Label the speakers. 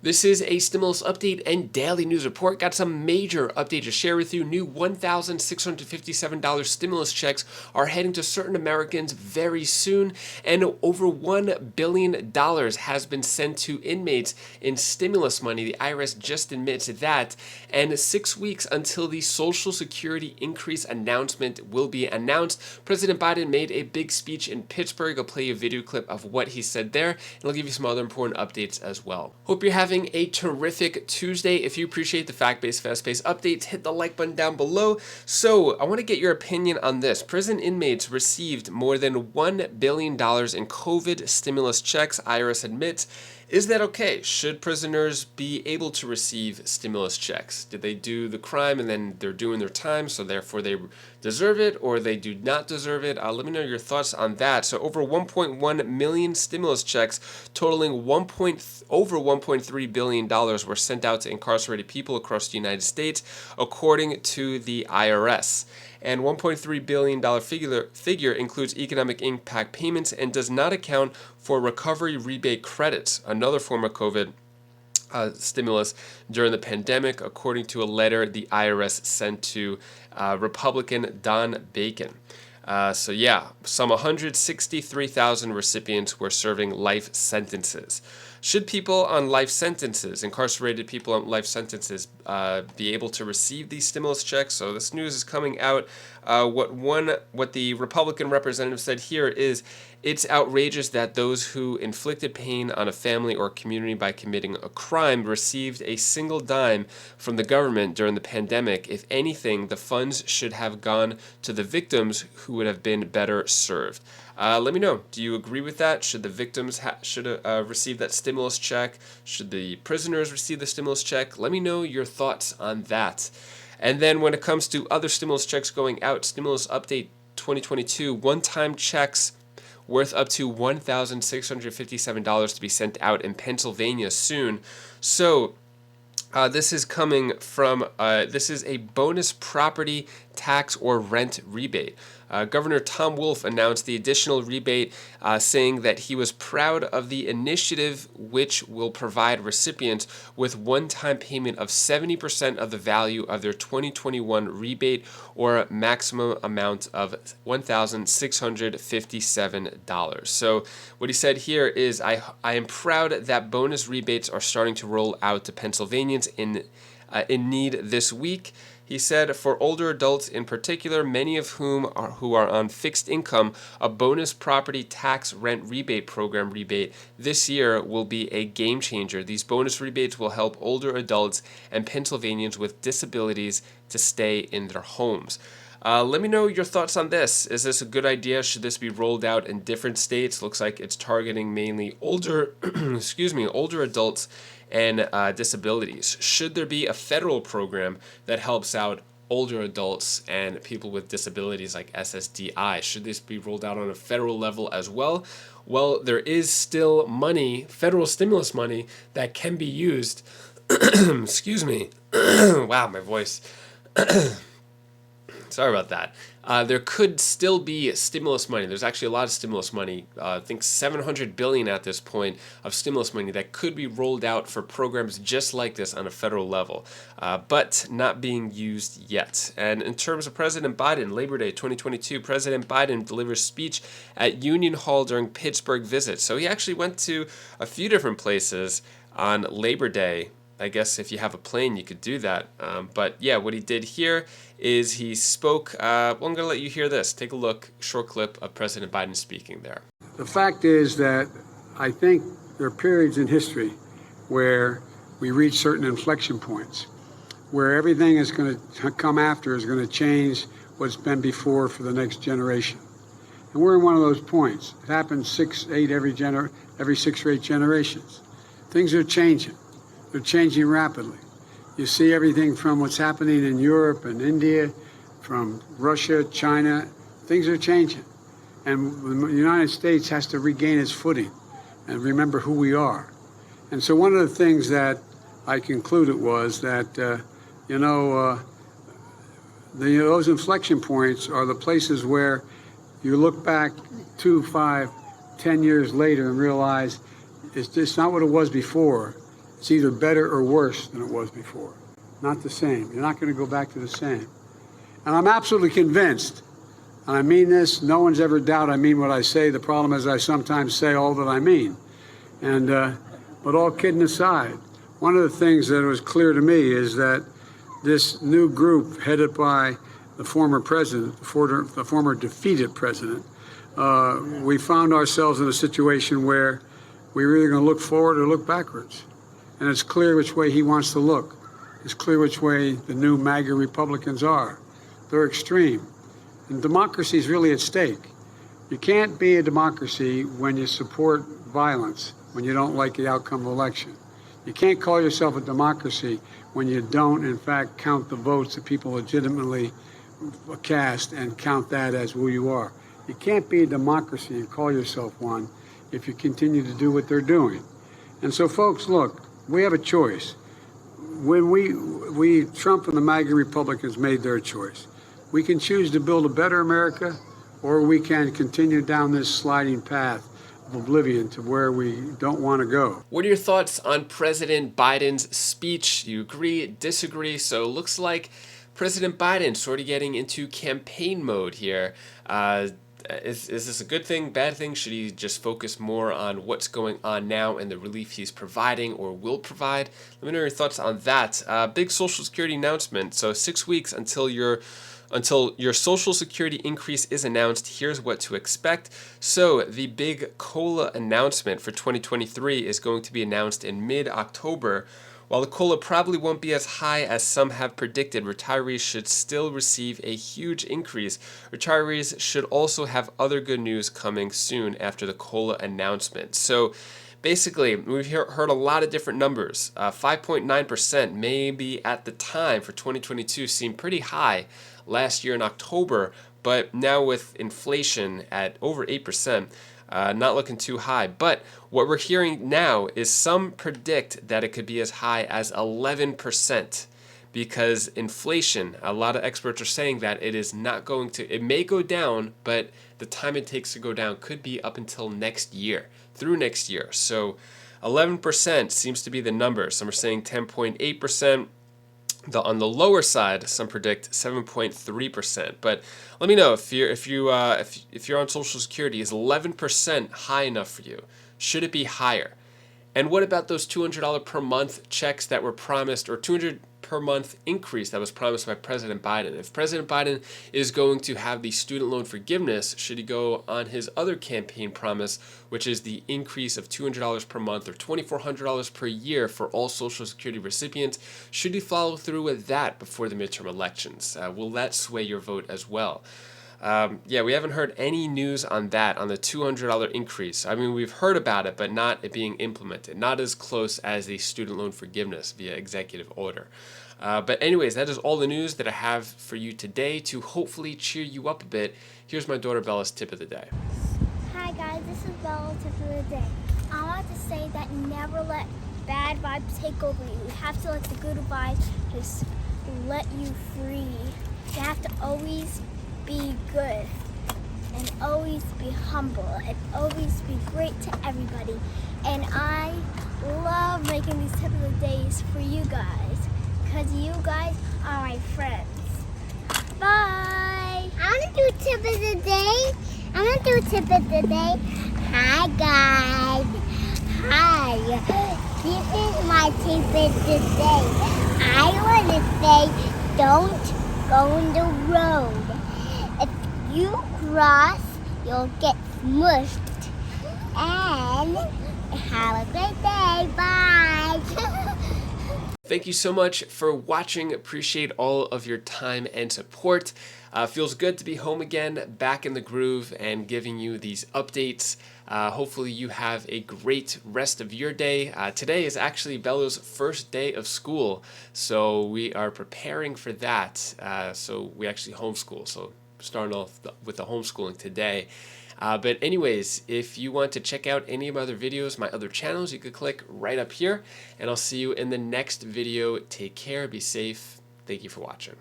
Speaker 1: This is a stimulus update and daily news report. Got some major update to share with you. New $1,657 stimulus checks are heading to certain Americans very soon, and over $1 billion has been sent to inmates in stimulus money. The IRS just admitted that, and 6 weeks until the Social Security increase announcement will be announced. President Biden made a big speech in Pittsburgh. I'll play you a video clip of what he said there, and I'll give you some other important updates as well. Hope you're having a terrific Tuesday. If you appreciate the fact-based, fast-paced updates, hit the like button down below. So I want to get your opinion on this. Prison inmates received more than $1 billion in COVID stimulus checks, IRS admits. Is that okay? Should prisoners be able to receive stimulus checks? Did they do the crime and then they're doing their time, so therefore they deserve it, or they do not deserve it? Let me know your thoughts on that. So over 1.1 million stimulus checks totaling over $1.3 billion were sent out to incarcerated people across the United States, according to the IRS. And $1.3 billion figure includes economic impact payments and does not account for recovery rebate credits, another form of COVID stimulus during the pandemic, according to a letter the IRS sent to Republican Don Bacon. So yeah, some 163,000 recipients were serving life sentences. Should people on life sentences, incarcerated people on life sentences, be able to receive these stimulus checks? So this news is coming out. What the Republican representative said here is, it's outrageous that those who inflicted pain on a family or community by committing a crime received a single dime from the government during the pandemic. If anything, the funds should have gone to the victims who would have been better served. Let me know. Do you agree with that? Should the victims receive that stimulus check? Should the prisoners receive the stimulus check? Let me know your thoughts on that. And then when it comes to other stimulus checks going out, Stimulus Update 2022, one-time checks worth up to $1,657 to be sent out in Pennsylvania soon. So this is coming from, this is a bonus property tax or rent rebate. Governor Tom Wolf announced the additional rebate, saying that he was proud of the initiative, which will provide recipients with one-time payment of 70% of the value of their 2021 rebate, or a maximum amount of $1,657. So what he said here is, I am proud that bonus rebates are starting to roll out to Pennsylvanians in need this week. He said, for older adults in particular, many of whom are on fixed income, a bonus property tax rent rebate program rebate this year will be a game changer. These bonus rebates will help older adults and Pennsylvanians with disabilities to stay in their homes. Let me know your thoughts on this. Is this a good idea? Should this be rolled out in different states? Looks like it's targeting mainly older, older adults and disabilities. Should there be a federal program that helps out older adults and people with disabilities like SSDI? Should this be rolled out on a federal level as well? Well, there is still money, federal stimulus money, that can be used. Excuse me. Wow, my voice. Sorry about that. There could still be stimulus money. There's actually a lot of stimulus money. I think $700 billion at this point of stimulus money that could be rolled out for programs just like this on a federal level, but not being used yet. And in terms of President Biden, Labor Day 2022, President Biden delivers speech at Union Hall during Pittsburgh visit. So he actually went to a few different places on Labor Day. I guess if you have a plane, you could do that. But yeah, what he did here is he spoke. Well, I'm going to let you hear this. Take a look, short clip of President Biden speaking there.
Speaker 2: The fact is that I think there are periods in history where we reach certain inflection points, where everything is going to come after is going to change what's been before for the next generation. And we're in one of those points. It happens every 6 or 8 generations. Things are changing. They're changing rapidly. You see everything from what's happening in Europe and India, from Russia, China. Things are changing. And the United States has to regain its footing and remember who we are. And so one of the things that I concluded was that, those inflection points are the places where you look back 2, 5, 10 years later and realize it's not what it was before. It's either better or worse than it was before. Not the same. You're not going to go back to the same. And I'm absolutely convinced, and I mean this, no one's ever doubt I mean what I say. The problem is I sometimes say all that I mean. And, but all kidding aside, one of the things that was clear to me is that this new group headed by the former president, the former defeated president, we found ourselves in a situation where we were either going to look forward or look backwards. And it's clear which way he wants to look. It's clear which way the new MAGA Republicans are. They're extreme. And democracy is really at stake. You can't be a democracy when you support violence, when you don't like the outcome of the election. You can't call yourself a democracy when you don't, in fact, count the votes that people legitimately cast and count that as who you are. You can't be a democracy and call yourself one if you continue to do what they're doing. And so, folks, look, we have a choice. When Trump and the MAGA Republicans made their choice. We can choose to build a better America, or we can continue down this sliding path of oblivion to where we don't want to go.
Speaker 1: What are your thoughts on President Biden's speech? Do you agree, disagree? So it looks like President Biden sort of getting into campaign mode here. Is this a good thing, bad thing? Should he just focus more on what's going on now and the relief he's providing or will provide? Let me know your thoughts on that. Big Social Security announcement. So 6 weeks until your Social Security increase is announced. Here's what to expect. So the big COLA announcement for 2023 is going to be announced in mid-October. While the COLA probably won't be as high as some have predicted, retirees should still receive a huge increase. Retirees should also have other good news coming soon after the COLA announcement. So basically, we've heard a lot of different numbers. 5.9% maybe at the time for 2022 seemed pretty high last year in October, but now with inflation at over 8%, not looking too high. But what we're hearing now is some predict that it could be as high as 11%, because inflation, a lot of experts are saying that it is not going to, it may go down, but the time it takes to go down could be up until next year, through next year. So 11% seems to be the number. Some are saying 10.8%. On the lower side, some predict 7.3%. But let me know if you're on Social Security, is 11% high enough for you? Should it be higher? And what about those $200 per month checks that were promised, or $200 per month increase that was promised by President Biden? If President Biden is going to have the student loan forgiveness, should he go on his other campaign promise, which is the increase of $200 per month or $2,400 per year for all Social Security recipients? Should he follow through with that before the midterm elections? Will that sway your vote as well? Yeah, we haven't heard any news on that, on the $200 increase. I mean, we've heard about it, but not it being implemented. Not as close as the student loan forgiveness via executive order. But anyways, that is all the news that I have for you today to hopefully cheer you up a bit. Here's my daughter Bella's tip of the day.
Speaker 3: Hi guys, this is Bella's tip of the day. I want to say that never let bad vibes take over you. You have to let the good vibes just let you free. You have to always be good and always be humble and always be great to everybody. And I love making these tip of the days for you guys, because you guys are my friends. Bye! I want to do a tip of the day. Hi guys. Hi. This is my tip of the day. I want to say, don't go in the road. If you cross, you'll get smushed. And have a great day. Bye.
Speaker 1: Thank you so much for watching. Appreciate all of your time and support. Feels good to be home again, back in the groove, and giving you these updates. Hopefully you have a great rest of your day. Today is actually Bella's first day of school, so we are preparing for that. So we actually homeschool, so starting off with the homeschooling today. But anyways, if you want to check out any of my other videos, my other channels, you could click right up here, and I'll see you in the next video. Take care, be safe. Thank you for watching.